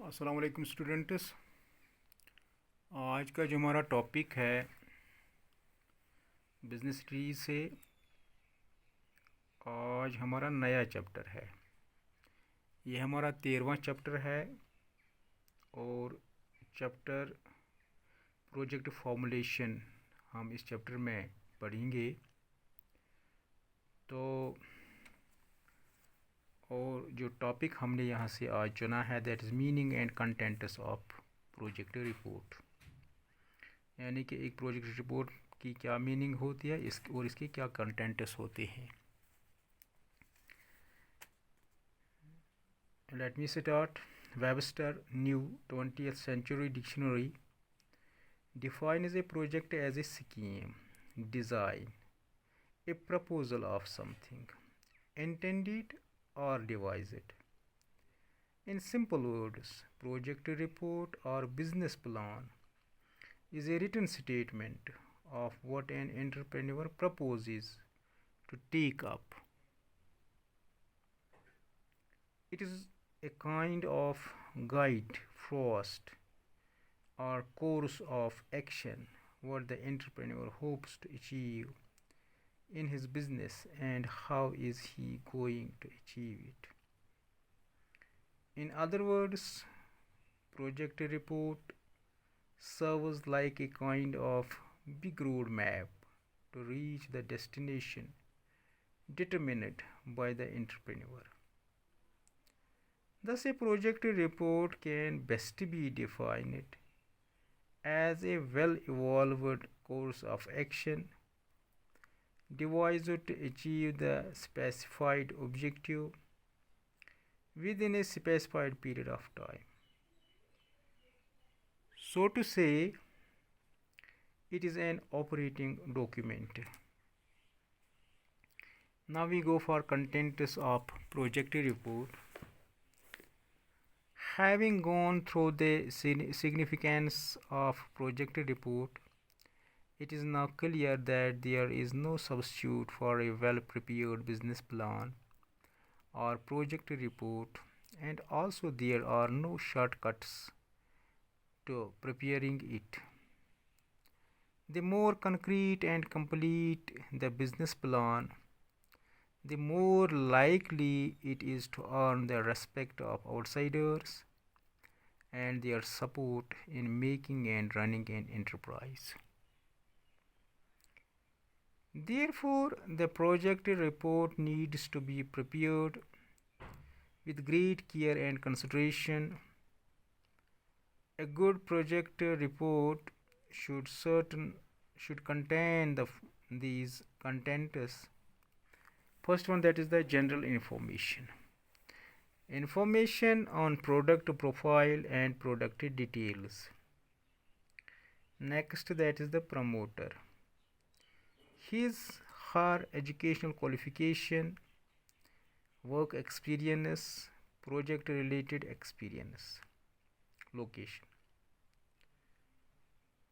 अस्सलाम वालेकुम स्टूडेंट्स। आज का जो हमारा टॉपिक है बिजनेस ट्री से, आज हमारा नया चैप्टर है। ये हमारा 13वां चैप्टर है और चैप्टर प्रोजेक्ट फॉर्मुलेशन हम इस चैप्टर में पढ़ेंगे। तो और जो टॉपिक हमने यहाँ से आज चुना है, that is meaning and contents of project report, यानी कि एक प्रोजेक्ट रिपोर्ट की क्या मीनिंग होती है और इसके क्या कंटेंट्स होते हैं। Let me start. Webster New 20th Century Dictionary defines a project as a scheme, design, a proposal of something, intended or devised. In simple words, project report or business plan is a written statement of what an entrepreneur proposes to take up. It is a kind of guide, forced or course of action what the entrepreneur hopes to achieve in his business and how is he going to achieve it. In other words, project report serves like a kind of big road map to reach the destination determined by the entrepreneur. Thus, a project report can best be defined as a well-evolved course of action devised to achieve the specified objective within a specified period of time. So to say, it is an operating document. Now we go for contents of project report. Having gone through the significance of project report, it is now clear that there is no substitute for a well-prepared business plan or project report, and also there are no shortcuts to preparing it. The more concrete and complete the business plan, the more likely it is to earn the respect of outsiders and their support in making and running an enterprise. Therefore, the project report needs to be prepared with great care and consideration. A good project report should contain these contents. First one, that is the general information. Information on product profile and product details. Next, that is the promoter. His her educational qualification, work experience, project related experience. Location.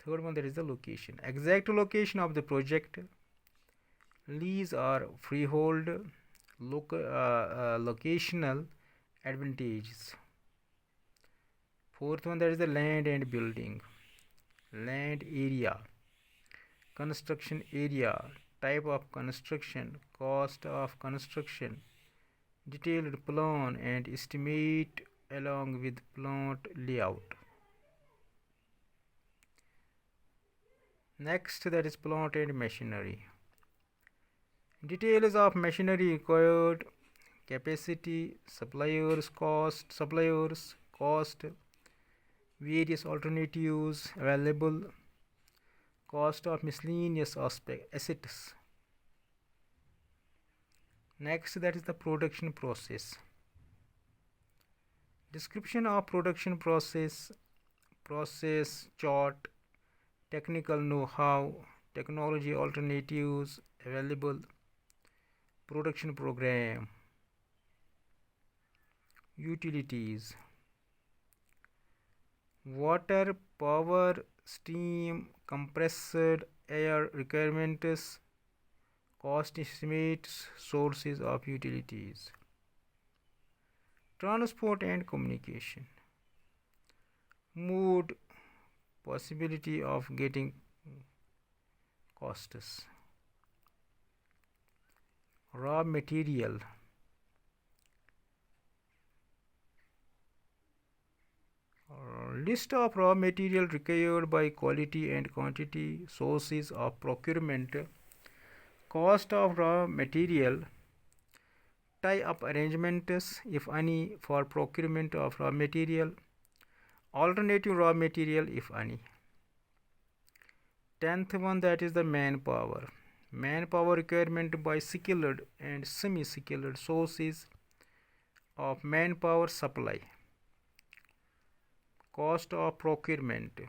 Third one, that is the location. Exact location of the project. Lease or freehold. Locational advantages. Fourth one, that is the land and building. Land area, construction area, type of construction, cost of construction, detailed plan and estimate along with plant layout. Next, that is plant and machinery. Details of machinery required, capacity, suppliers, cost, various alternatives available, cost of miscellaneous assets. Next, that is the production process. Description of production process chart, technical know-how, technology alternatives available, production program, utilities, water, power, steam, compressed air requirements, cost estimates, sources of utilities, transport and communication. mood, possibility of getting costs. Raw material. List of raw material required by quality and quantity, sources of procurement, cost of raw material, tie-up arrangements, if any, for procurement of raw material, alternative raw material, if any. 10th one, that is the manpower. Manpower requirement by skilled and semi-skilled sources of manpower supply. Cost of procurement,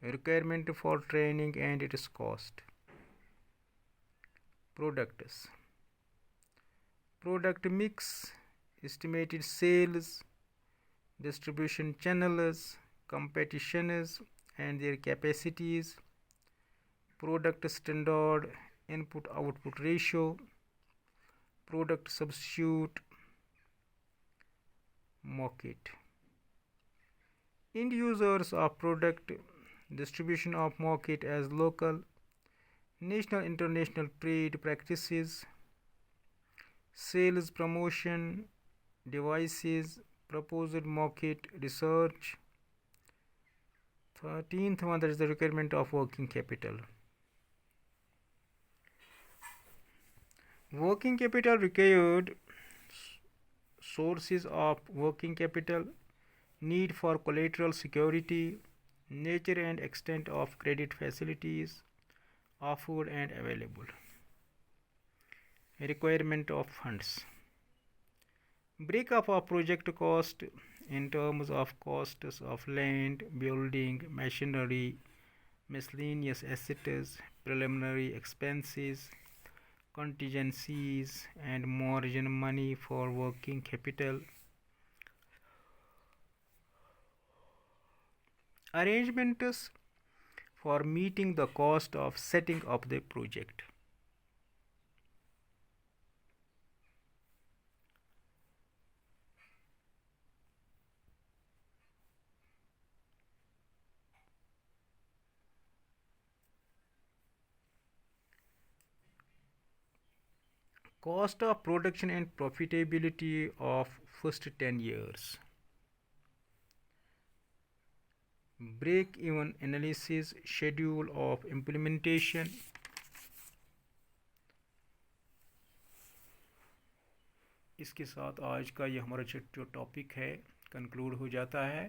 requirement for training and its cost. Products, product mix, estimated sales, distribution channels, competitions and their capacities, product standard, input output ratio, product substitute, market. End users of product, distribution of market as local, national international trade practices, sales promotion, devices, proposed market research. 13th one, that is the requirement of working capital. Working capital required, sources of working capital, need for collateral security, nature and extent of credit facilities offered and available, requirement of funds. Breakup of project cost in terms of costs of land, building, machinery, miscellaneous assets, preliminary expenses, contingencies, and margin money for working capital. Arrangements for meeting the cost of setting up the project. Cost of production and profitability of first 10 years. Break even analysis, schedule of implementation. इसके साथ आज का ये हमारा जो topic है conclude हो जाता है।